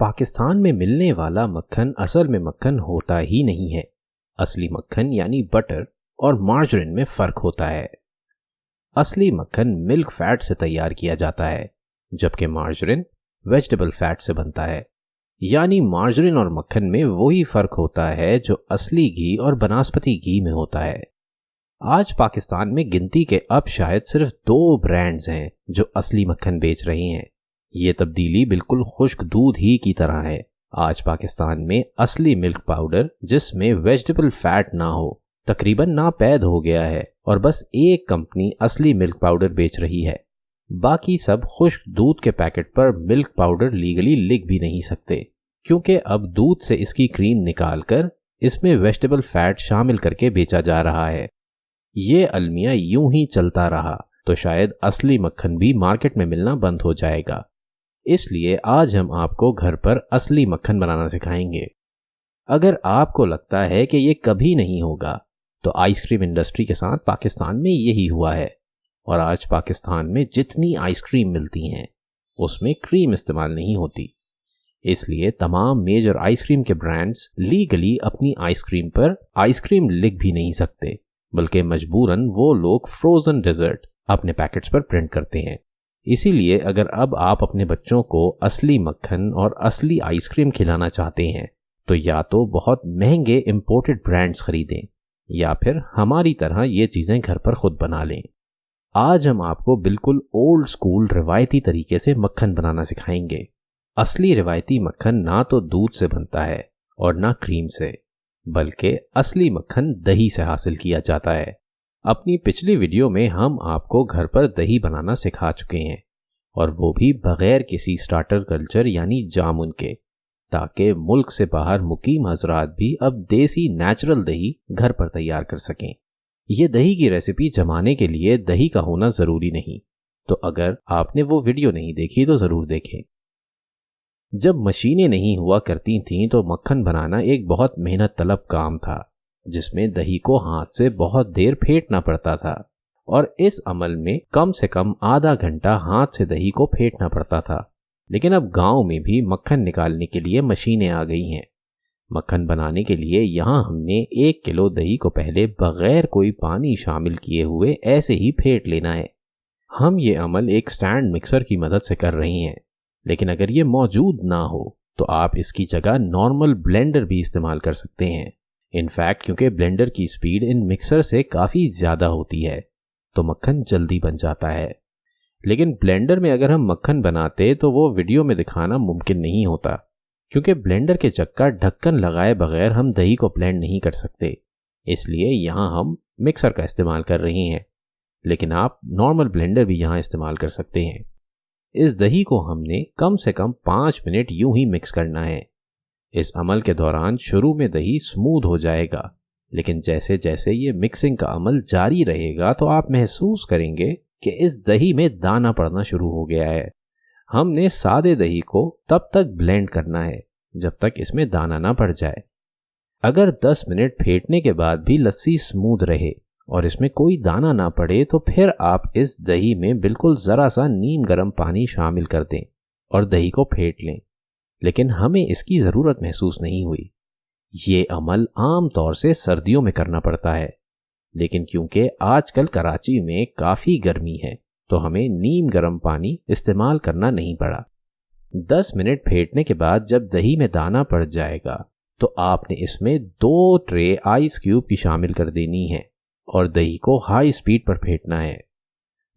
पाकिस्तान में मिलने वाला मक्खन असल में मक्खन होता ही नहीं है। असली मक्खन यानी बटर और मार्जरीन में फर्क होता है। असली मक्खन मिल्क फैट से तैयार किया जाता है, जबकि मार्जरीन वेजिटेबल फैट से बनता है। यानी मार्जरीन और मक्खन में वही फर्क होता है जो असली घी और बनास्पति घी में होता है। आज पाकिस्तान में गिनती के अब शायद सिर्फ 2 ब्रांड्स हैं जो असली मक्खन बेच रहे हैं। ये तब्दीली बिल्कुल खुश्क दूध ही की तरह है। आज पाकिस्तान में असली मिल्क पाउडर जिसमें वेजिटेबल फैट ना हो तकरीबन नापैद हो गया है और बस एक कंपनी असली मिल्क पाउडर बेच रही है। बाकी सब खुश्क दूध के पैकेट पर मिल्क पाउडर लीगली लिख भी नहीं सकते, क्योंकि अब दूध से इसकी क्रीम निकालकर इसमें वेजिटेबल फैट शामिल करके बेचा जा रहा है। ये अलमिया यूं ही चलता रहा तो शायद असली मक्खन भी मार्केट में मिलना बंद हो जाएगा। इसलिए आज हम आपको घर पर असली मक्खन बनाना सिखाएंगे। अगर आपको लगता है कि ये कभी नहीं होगा, तो आइसक्रीम इंडस्ट्री के साथ पाकिस्तान में यही हुआ है। और आज पाकिस्तान में जितनी आइसक्रीम मिलती हैं उसमें क्रीम इस्तेमाल नहीं होती। इसलिए तमाम मेजर आइसक्रीम के ब्रांड्स लीगली अपनी आइसक्रीम पर आइसक्रीम लिख भी नहीं सकते, बल्कि मजबूरन वो लोग फ्रोजन डेजर्ट अपने पैकेट्स पर प्रिंट करते हैं। इसीलिए अगर अब आप अपने बच्चों को असली मक्खन और असली आइसक्रीम खिलाना चाहते हैं तो या तो बहुत महंगे इंपोर्टेड ब्रांड्स खरीदें या फिर हमारी तरह ये चीज़ें घर पर खुद बना लें। आज हम आपको बिल्कुल ओल्ड स्कूल रिवायती तरीके से मक्खन बनाना सिखाएंगे। असली रिवायती मक्खन ना तो दूध से बनता है और ना क्रीम से, बल्कि असली मक्खन दही से हासिल किया जाता है। अपनी पिछली वीडियो में हम आपको घर पर दही बनाना सिखा चुके हैं, और वो भी बगैर किसी स्टार्टर कल्चर यानी जामुन के, ताकि मुल्क से बाहर मुकीम हजरात भी अब देसी नेचुरल दही घर पर तैयार कर सकें। ये दही की रेसिपी जमाने के लिए दही का होना ज़रूरी नहीं, तो अगर आपने वो वीडियो नहीं देखी तो ज़रूर देखें। जब मशीनें नहीं हुआ करती थीं तो मक्खन बनाना एक बहुत मेहनत तलब काम था, जिसमें दही को हाथ से बहुत देर फेंटना पड़ता था, और इस अमल में कम से कम आधा घंटा हाथ से दही को फेंटना पड़ता था। लेकिन अब गांव में भी मक्खन निकालने के लिए मशीनें आ गई हैं। मक्खन बनाने के लिए यहाँ हमने 1 किलो दही को पहले बगैर कोई पानी शामिल किए हुए ऐसे ही फेंट लेना है। हम ये अमल एक स्टैंड मिक्सर की मदद से कर रही हैं, लेकिन अगर ये मौजूद ना हो तो आप इसकी जगह नॉर्मल ब्लेंडर भी इस्तेमाल कर सकते हैं। इनफैक्ट क्योंकि ब्लेंडर की स्पीड इन मिक्सर से काफ़ी ज़्यादा होती है तो मक्खन जल्दी बन जाता है। लेकिन ब्लेंडर में अगर हम मक्खन बनाते तो वो वीडियो में दिखाना मुमकिन नहीं होता, क्योंकि ब्लेंडर के चक्का ढक्कन लगाए बगैर हम दही को ब्लेंड नहीं कर सकते। इसलिए यहाँ हम मिक्सर का इस्तेमाल कर रहे हैं, लेकिन आप नॉर्मल ब्लेंडर भी यहाँ इस्तेमाल कर सकते हैं। इस दही को हमने कम से कम 5 मिनट यूं ही मिक्स करना है। इस अमल के दौरान शुरू में दही स्मूथ हो जाएगा, लेकिन जैसे जैसे ये मिक्सिंग का अमल जारी रहेगा तो आप महसूस करेंगे कि इस दही में दाना पड़ना शुरू हो गया है। हमने सादे दही को तब तक ब्लेंड करना है जब तक इसमें दाना ना पड़ जाए। अगर 10 मिनट फेंटने के बाद भी लस्सी स्मूथ रहे और इसमें कोई दाना ना पड़े तो फिर आप इस दही में बिल्कुल ज़रा सा नीम गर्म पानी शामिल कर दें और दही को फेंट लें। लेकिन हमें इसकी ज़रूरत महसूस नहीं हुई। ये अमल आम तौर से सर्दियों में करना पड़ता है, लेकिन क्योंकि आजकल कराची में काफ़ी गर्मी है तो हमें नीम गर्म पानी इस्तेमाल करना नहीं पड़ा। 10 मिनट फेंटने के बाद जब दही में दाना पड़ जाएगा तो आपने इसमें 2 ट्रे आइस क्यूब की शामिल कर देनी है और दही को हाई स्पीड पर फेंटना है।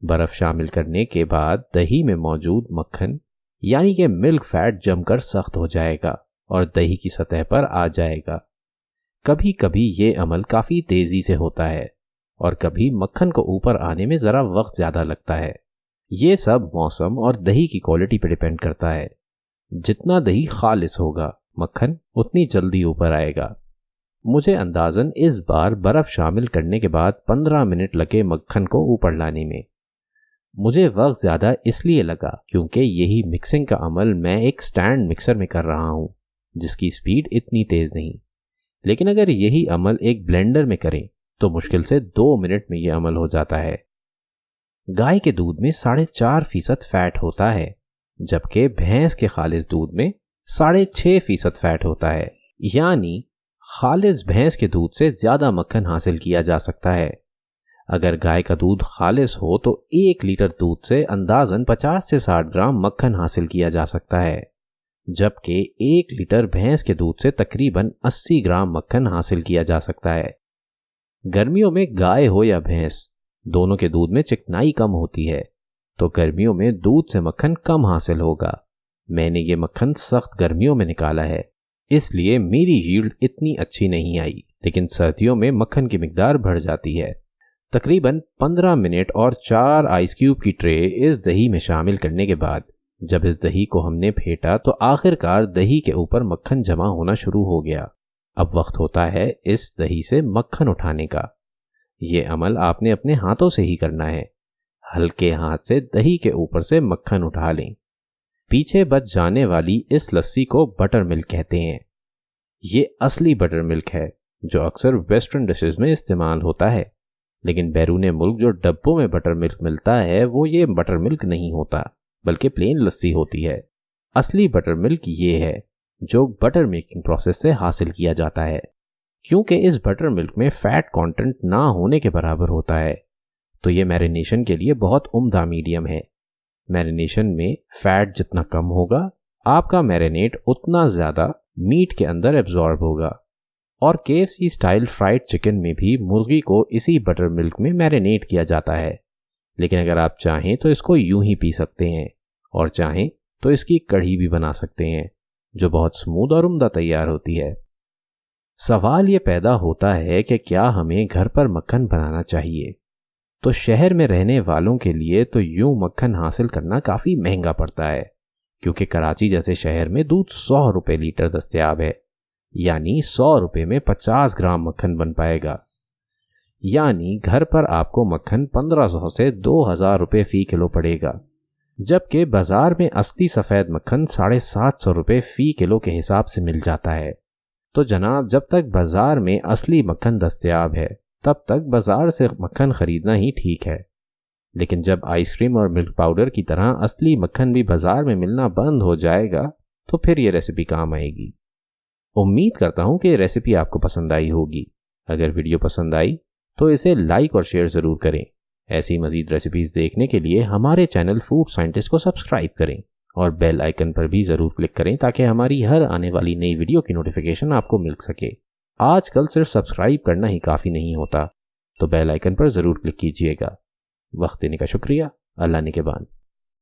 बर्फ़ शामिल करने के बाद दही में मौजूद मक्खन यानी कि मिल्क फैट जमकर सख्त हो जाएगा और दही की सतह पर आ जाएगा। कभी कभी ये अमल काफ़ी तेज़ी से होता है और कभी मक्खन को ऊपर आने में ज़रा वक्त ज़्यादा लगता है। ये सब मौसम और दही की क्वालिटी पर डिपेंड करता है। जितना दही खालिस होगा मक्खन उतनी जल्दी ऊपर आएगा। मुझे अंदाज़न इस बार बर्फ़ शामिल करने के बाद 15 मिनट लगे मक्खन को ऊपर लाने में। मुझे वक्त ज़्यादा इसलिए लगा क्योंकि यही मिक्सिंग का अमल मैं एक स्टैंड मिक्सर में कर रहा हूँ, जिसकी स्पीड इतनी तेज़ नहीं। लेकिन अगर यही अमल एक ब्लेंडर में करें तो मुश्किल से 2 मिनट में यह अमल हो जाता है। गाय के दूध में 4.5% फैट होता है, जबकि भैंस के खालिस दूध में 6.5% फैट होता है, यानी खालिस भैंस के दूध से ज़्यादा मक्खन हासिल किया जा सकता है। अगर गाय का दूध खालिस हो तो 1 लीटर दूध से अंदाजन 50 से 60 ग्राम मक्खन हासिल किया जा सकता है, जबकि 1 लीटर भैंस के दूध से तकरीबन 80 ग्राम मक्खन हासिल किया जा सकता है। गर्मियों में गाय हो या भैंस, दोनों के दूध में चिकनाई कम होती है, तो गर्मियों में दूध से मक्खन कम हासिल होगा। मैंने ये मक्खन सख्त गर्मियों में निकाला है, इसलिए मेरी यील्ड इतनी अच्छी नहीं आई, लेकिन सर्दियों में मक्खन की मिकदार बढ़ जाती है। तकरीबन 15 मिनट और 4 आइस क्यूब की ट्रे इस दही में शामिल करने के बाद जब इस दही को हमने फेंटा तो आखिरकार दही के ऊपर मक्खन जमा होना शुरू हो गया। अब वक्त होता है इस दही से मक्खन उठाने का। ये अमल आपने अपने हाथों से ही करना है। हल्के हाथ से दही के ऊपर से मक्खन उठा लें। पीछे बच जाने वाली इस लस्सी को बटर मिल्क कहते हैं। ये असली बटर मिल्क है जो अक्सर वेस्टर्न डिशेस में इस्तेमाल होता है, लेकिन बैरूने मुल्क जो डब्बों में बटर मिल्क मिलता है वो ये बटर मिल्क नहीं होता, बल्कि प्लेन लस्सी होती है। असली बटर मिल्क ये है जो बटर मेकिंग प्रोसेस से हासिल किया जाता है। क्योंकि इस बटर मिल्क में फैट कंटेंट ना होने के बराबर होता है, तो ये मैरिनेशन के लिए बहुत उम्दा मीडियम है। मैरिनेशन में फैट जितना कम होगा, आपका मैरिनेट उतना ज़्यादा मीट के अंदर एब्जॉर्ब होगा। और KFC स्टाइल फ्राइड चिकन में भी मुर्गी को इसी बटर मिल्क में मैरिनेट किया जाता है, लेकिन अगर आप चाहें तो इसको यूं ही पी सकते हैं और चाहें तो इसकी कढ़ी भी बना सकते हैं जो बहुत स्मूथ और उम्दा तैयार होती है। सवाल ये पैदा होता है कि क्या हमें घर पर मक्खन बनाना चाहिए? तो शहर में रहने वालों के लिए तो यूं मक्खन हासिल करना काफ़ी महंगा पड़ता है, क्योंकि कराची जैसे शहर में दूध 100 रुपये लीटर दस्तयाब है, यानी 100 रुपये में 50 ग्राम मक्खन बन पाएगा। यानी घर पर आपको मक्खन 1500 से 2000 रुपये फ़ी किलो पड़ेगा, जबकि बाजार में असली सफ़ेद मक्खन 750 रुपये फ़ी किलो के हिसाब से मिल जाता है। तो जनाब, जब तक बाजार में असली मक्खन दस्तयाब है तब तक बाजार से मक्खन ख़रीदना ही ठीक है, लेकिन जब आइसक्रीम और मिल्क पाउडर की तरह असली मक्खन भी बाजार में मिलना बंद हो जाएगा तो फिर ये रेसिपी काम आएगी। उम्मीद करता हूँ कि ये रेसिपी आपको पसंद आई होगी। अगर वीडियो पसंद आई तो इसे लाइक और शेयर ज़रूर करें। ऐसी मज़ीद रेसिपीज़ देखने के लिए हमारे चैनल फूड साइंटिस्ट को सब्सक्राइब करें और बेल आइकन पर भी ज़रूर क्लिक करें ताकि हमारी हर आने वाली नई वीडियो की नोटिफिकेशन आपको मिल सके। आजकल सिर्फ सब्सक्राइब करना ही काफ़ी नहीं होता, तो बेल आइकन पर ज़रूर क्लिक कीजिएगा। वक्त देने का शुक्रिया। अल्लाह निगहबान।